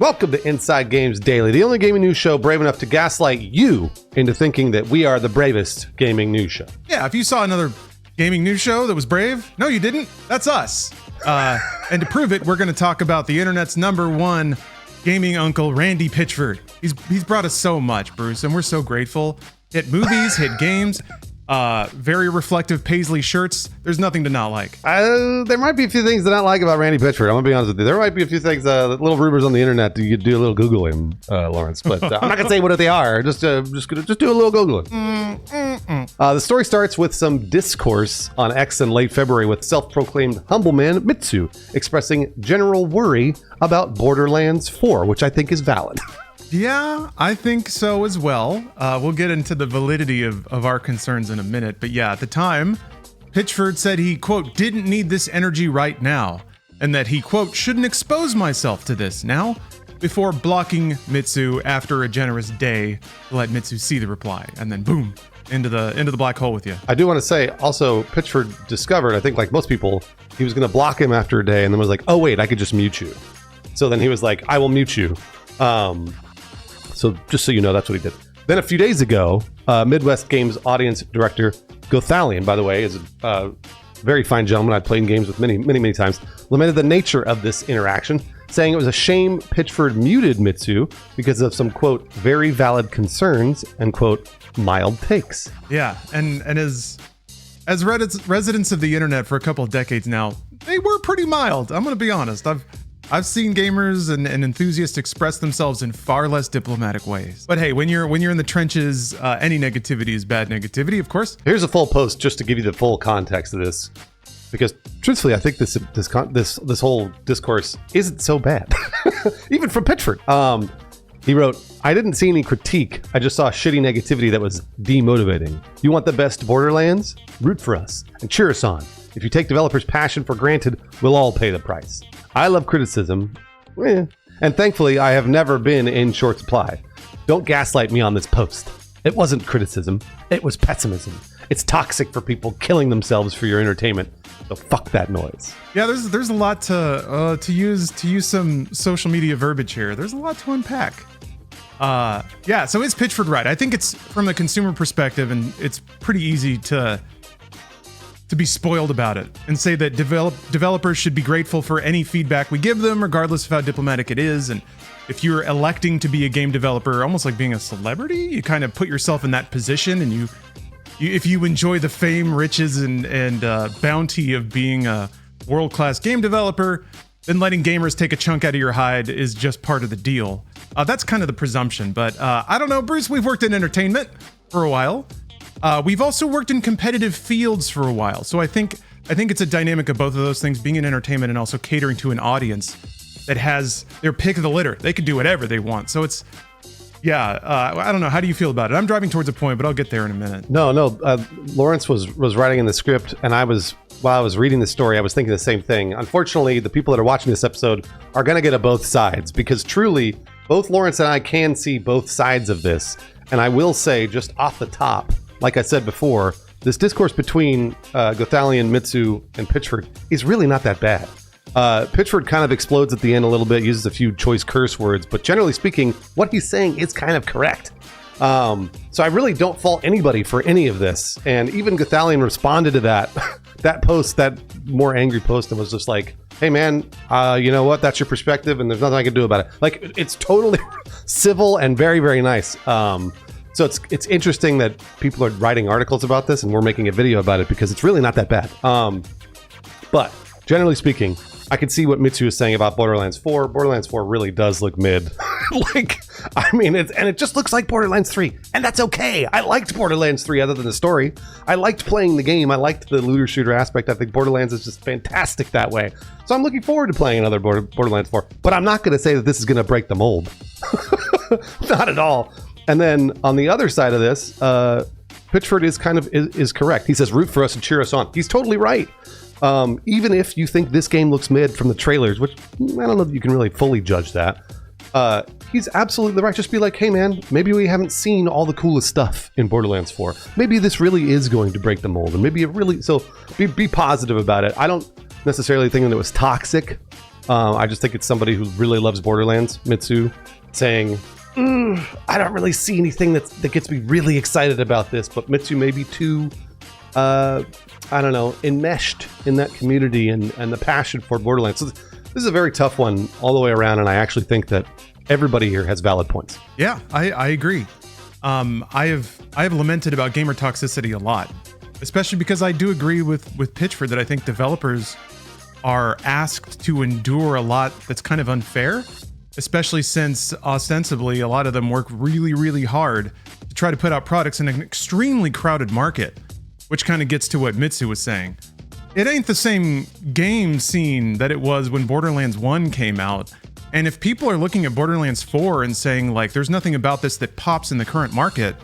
Welcome to Inside Games Daily, the only gaming news show brave enough to gaslight you into thinking that we are the bravest gaming news show. Yeah, if you saw another gaming news show that was brave, no, you didn't. That's us. And to prove it, we're going to talk about the internet's #1 gaming uncle, Randy Pitchford. He's brought us so much, Bruce, and we're so grateful. Hit movies, hit games. Very reflective paisley shirts. There's nothing to not like. There might be a few things that I not like about Randy Pitchford. I'm gonna be honest with you. There might be a few things, little rumors on the internet. You could do a little Googling, Lawrence. But I'm not gonna say what they are. Just do a little Googling. The story starts with some discourse on X in late February with self-proclaimed humble man Mitsu expressing general worry about Borderlands 4, which I think is valid. Yeah, I think so as well. We'll get into the validity of our concerns in a minute. But yeah, at the time, Pitchford said he, quote, didn't need this energy right now. And that he, quote, shouldn't expose myself to this now, before blocking Mitsu after a generous day to let Mitsu see the reply. And then boom, into the black hole with you. I do want to say, also, Pitchford discovered, I think like most people, he was going to block him after a day and then was like, oh wait, I could just mute you. So then he was like, I will mute you. So just so you know, that's what he did. Then a few days ago, Midwest Games audience director Gothalion, by the way, is a very fine gentleman I've played games with many times, lamented the nature of this interaction, saying it was a shame Pitchford muted Mitsu because of some, quote, very valid concerns and, quote, mild takes. Yeah, and as residents of the internet for a couple of decades now, they were pretty mild. I'm going to be honest. I've seen gamers and enthusiasts express themselves in far less diplomatic ways. But hey, when you're in the trenches, any negativity is bad negativity, of course. Here's a full post just to give you the full context of this, because truthfully, I think this whole discourse isn't so bad, even from Pitchford. He wrote, "I didn't see any critique. I just saw shitty negativity that was demotivating. You want the best Borderlands? Root for us and cheer us on. If you take developers' passion for granted, we'll all pay the price. I love criticism, and thankfully I have never been in short supply. Don't gaslight me on this post. It wasn't criticism, it was pessimism. It's toxic for people killing themselves for your entertainment, so fuck that noise." Yeah, there's a lot to use some social media verbiage here. There's a lot to unpack. Yeah, so is Pitchford right? I think it's from a consumer perspective, and it's pretty easy to be spoiled about it and say that developers should be grateful for any feedback we give them, regardless of how diplomatic it is. And if you're electing to be a game developer, almost like being a celebrity, you kind of put yourself in that position, and you if you enjoy the fame, riches, and bounty of being a world-class game developer, then letting gamers take a chunk out of your hide is just part of the deal. That's kind of the presumption. But I don't know, Bruce, we've worked in entertainment for a while. We've also worked in competitive fields for a while. So I think it's a dynamic of both of those things, being in entertainment and also catering to an audience that has their pick of the litter. They can do whatever they want. So it's, I don't know. How do you feel about it? I'm driving towards a point, but I'll get there in a minute. No. Lawrence was writing in the script, and while I was reading the story, I was thinking the same thing. Unfortunately, the people that are watching this episode are going to get a both sides, because truly, both Lawrence and I can see both sides of this. And I will say, just off the top, like I said before, this discourse between Gothalion, Mitsu, and Pitchford is really not that bad. Pitchford kind of explodes at the end a little bit, uses a few choice curse words, but generally speaking, what he's saying is kind of correct. So I really don't fault anybody for any of this. And even Gothalion responded to that post, that more angry post, and was just like, hey man, you know what? That's your perspective, and there's nothing I can do about it. Like, it's totally civil and very, very nice. So it's interesting that people are writing articles about this, and we're making a video about it, because it's really not that bad. But generally speaking, I can see what Mitsu is saying about Borderlands 4. Borderlands 4 really does look mid. It just looks like Borderlands 3, and that's okay. I liked Borderlands 3 other than the story. I liked playing the game. I liked the looter shooter aspect. I think Borderlands is just fantastic that way. So I'm looking forward to playing another Borderlands 4, but I'm not going to say that this is going to break the mold. Not at all. And then on the other side of this, Pitchford is correct. He says, root for us and cheer us on. He's totally right. Even if you think this game looks mid from the trailers, which I don't know if you can really fully judge that, he's absolutely right. Just be like, hey man, maybe we haven't seen all the coolest stuff in Borderlands 4. Maybe this really is going to break the mold, and maybe it really, so be positive about it. I don't necessarily think that it was toxic. I just think it's somebody who really loves Borderlands, Mitsu, saying, I don't really see anything that gets me really excited about this, but Mitsu may be too, I don't know, enmeshed in that community and the passion for Borderlands. So this is a very tough one all the way around, and I actually think that everybody here has valid points. Yeah, I agree. I have lamented about gamer toxicity a lot, especially because I do agree with Pitchford that I think developers are asked to endure a lot that's kind of unfair, especially since ostensibly a lot of them work really, really hard to try to put out products in an extremely crowded market, which kind of gets to what Mitsu was saying. It ain't the same game scene that it was when Borderlands 1 came out. And if people are looking at Borderlands 4 and saying, like, there's nothing about this that pops in the current market,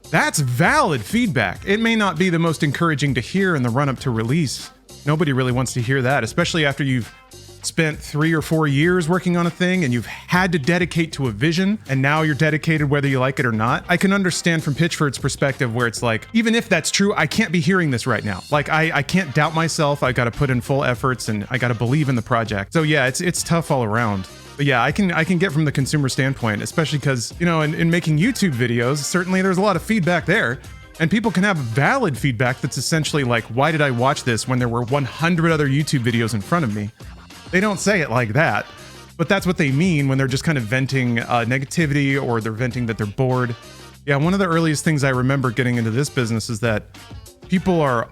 that's valid feedback. It may not be the most encouraging to hear in the run-up to release. Nobody really wants to hear that, especially after you've spent 3 or 4 years working on a thing and you've had to dedicate to a vision, and now you're dedicated whether you like it or not. I can understand from Pitchford's perspective where it's like, even if that's true, I can't be hearing this right now. Like, I can't doubt myself. I got to put in full efforts and I got to believe in the project. So yeah, it's tough all around. But yeah, I can get from the consumer standpoint, especially because, you know, in making YouTube videos, certainly there's a lot of feedback there. And people can have valid feedback that's essentially like, why did I watch this when there were 100 other YouTube videos in front of me? They don't say it like that, but that's what they mean when they're just kind of venting negativity, or they're venting that they're bored. Yeah, one of the earliest things I remember getting into this business is that people are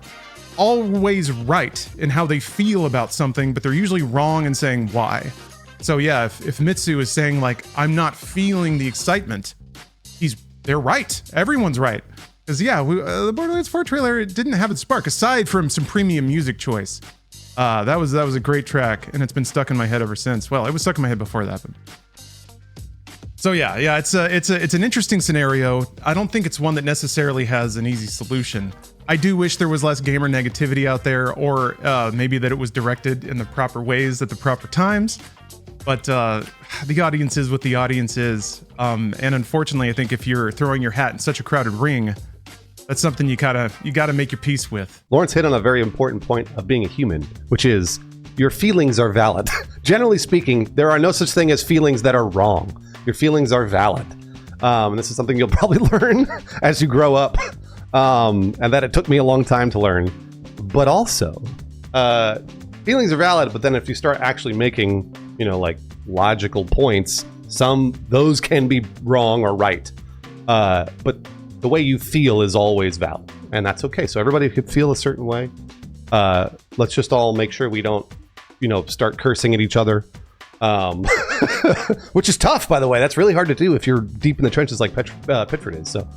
always right in how they feel about something, but they're usually wrong in saying why. So yeah, if Mitsu is saying like, I'm not feeling the excitement, they're right. Everyone's right. Because yeah, the Borderlands 4 trailer, it didn't have its spark, aside from some premium music choice. That was a great track, and it's been stuck in my head ever since. Well, it was stuck in my head before that. But... So yeah, it's an interesting scenario. I don't think it's one that necessarily has an easy solution. I do wish there was less gamer negativity out there, or maybe that it was directed in the proper ways at the proper times. But the audience is what the audience is, and unfortunately, I think if you're throwing your hat in such a crowded ring, that's something you gotta make your peace with. Lawrence hit on a very important point of being a human, which is your feelings are valid. Generally speaking, there are no such thing as feelings that are wrong. Your feelings are valid. This is something you'll probably learn as you grow up, and that it took me a long time to learn. But also, feelings are valid, but then if you start actually making, you know, like logical points, those can be wrong or right. But the way you feel is always valid, and that's okay. So everybody could feel a certain way. Let's just all make sure we don't, you know, start cursing at each other, which is tough, by the way. That's really hard to do if you're deep in the trenches like Pitchford is. So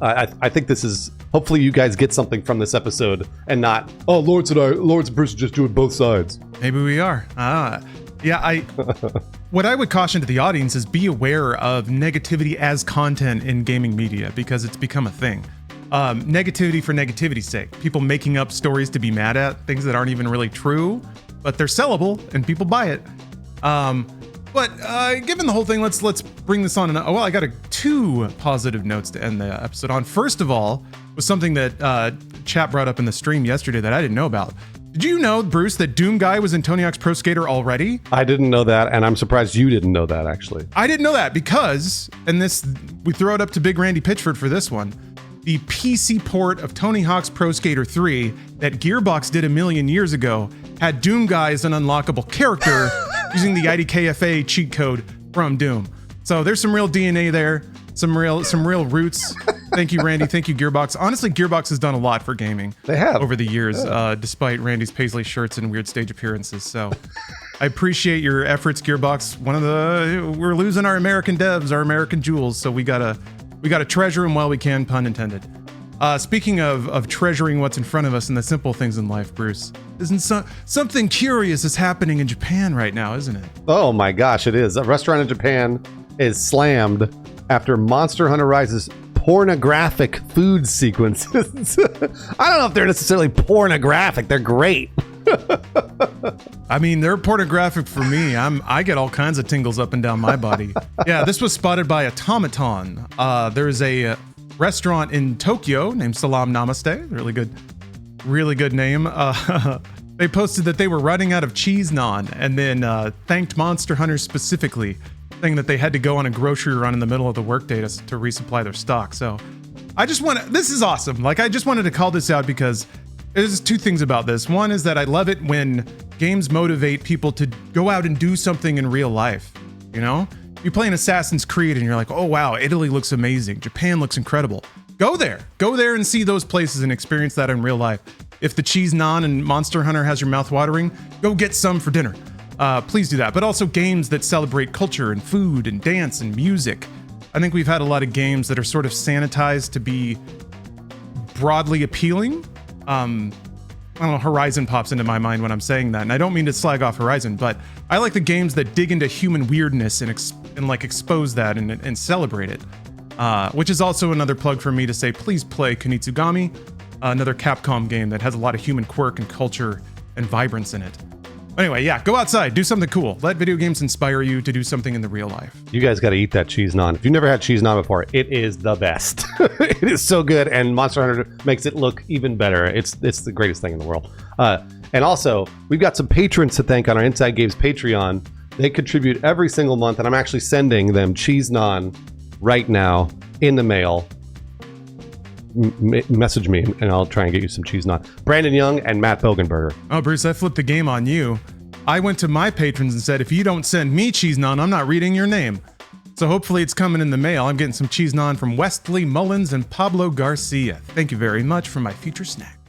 I think this is, hopefully you guys get something from this episode and not, oh, Lawrence and Bruce are just doing both sides. Maybe we are. Yeah, what I would caution to the audience is be aware of negativity as content in gaming media, because it's become a thing. Negativity for negativity's sake. People making up stories to be mad at, things that aren't even really true, but they're sellable and people buy it. But given the whole thing, let's bring this on. Well, I got 2 positive notes to end the episode on. First of all, was something that chat brought up in the stream yesterday that I didn't know about. Did you know, Bruce, that Doom Guy was in Tony Hawk's Pro Skater already? I didn't know that, and I'm surprised you didn't know that, actually. I didn't know that because, and this, we throw it up to Big Randy Pitchford for this one, the PC port of Tony Hawk's Pro Skater 3 that Gearbox did a million years ago had Doom Guy as an unlockable character using the IDKFA cheat code from Doom. So there's some real DNA there, some real roots. Thank you, Randy. Thank you, Gearbox. Honestly, Gearbox has done a lot for gaming. They have. Over the years, despite Randy's Paisley shirts and weird stage appearances. So I appreciate your efforts, Gearbox. We're losing our American devs, our American jewels. So we gotta treasure them while we can, pun intended. Speaking of treasuring what's in front of us and the simple things in life, Bruce, isn't something curious is happening in Japan right now, isn't it? Oh my gosh, it is. A restaurant in Japan is slammed after Monster Hunter Rise's pornographic food sequences. I don't know if they're necessarily pornographic. They're great. I mean, they're pornographic for me. I get all kinds of tingles up and down my body. Yeah, this was spotted by Automaton. There's a restaurant in Tokyo named Salam Namaste. Really good name. They posted that they were running out of cheese naan, and then thanked Monster Hunter specifically, saying that they had to go on a grocery run in the middle of the workday to resupply their stock. So this is awesome. Like, I just wanted to call this out because there's two things about this. One is that I love it when games motivate people to go out and do something in real life. You know, you play an Assassin's Creed and you're like, oh wow, Italy looks amazing. Japan looks incredible. Go there and see those places and experience that in real life. If the cheese naan and Monster Hunter has your mouth watering, go get some for dinner. Please do that. But also games that celebrate culture and food and dance and music. I think we've had a lot of games that are sort of sanitized to be broadly appealing. I don't know, Horizon pops into my mind when I'm saying that. And I don't mean to slag off Horizon, but I like the games that dig into human weirdness and like expose that and celebrate it. Which is also another plug for me to say, please play Kunitsugami, another Capcom game that has a lot of human quirk and culture and vibrance in it. Anyway, yeah, go outside, do something cool. Let video games inspire you to do something in the real life. You guys got to eat that cheese naan. If you've never had cheese naan before, it is the best. It is so good, and Monster Hunter makes it look even better. It's the greatest thing in the world. And also, we've got some patrons to thank on our Inside Games Patreon. They contribute every single month, and I'm actually sending them cheese naan right now in the mail. Message me and I'll try and get you some cheese naan. Brandon Young and Matt Bogenberger. Oh, Bruce, I flipped the game on you. I went to my patrons and said, if you don't send me cheese naan, I'm not reading your name. So hopefully it's coming in the mail. I'm getting some cheese naan from Wesley Mullins and Pablo Garcia. Thank you very much for my future snack.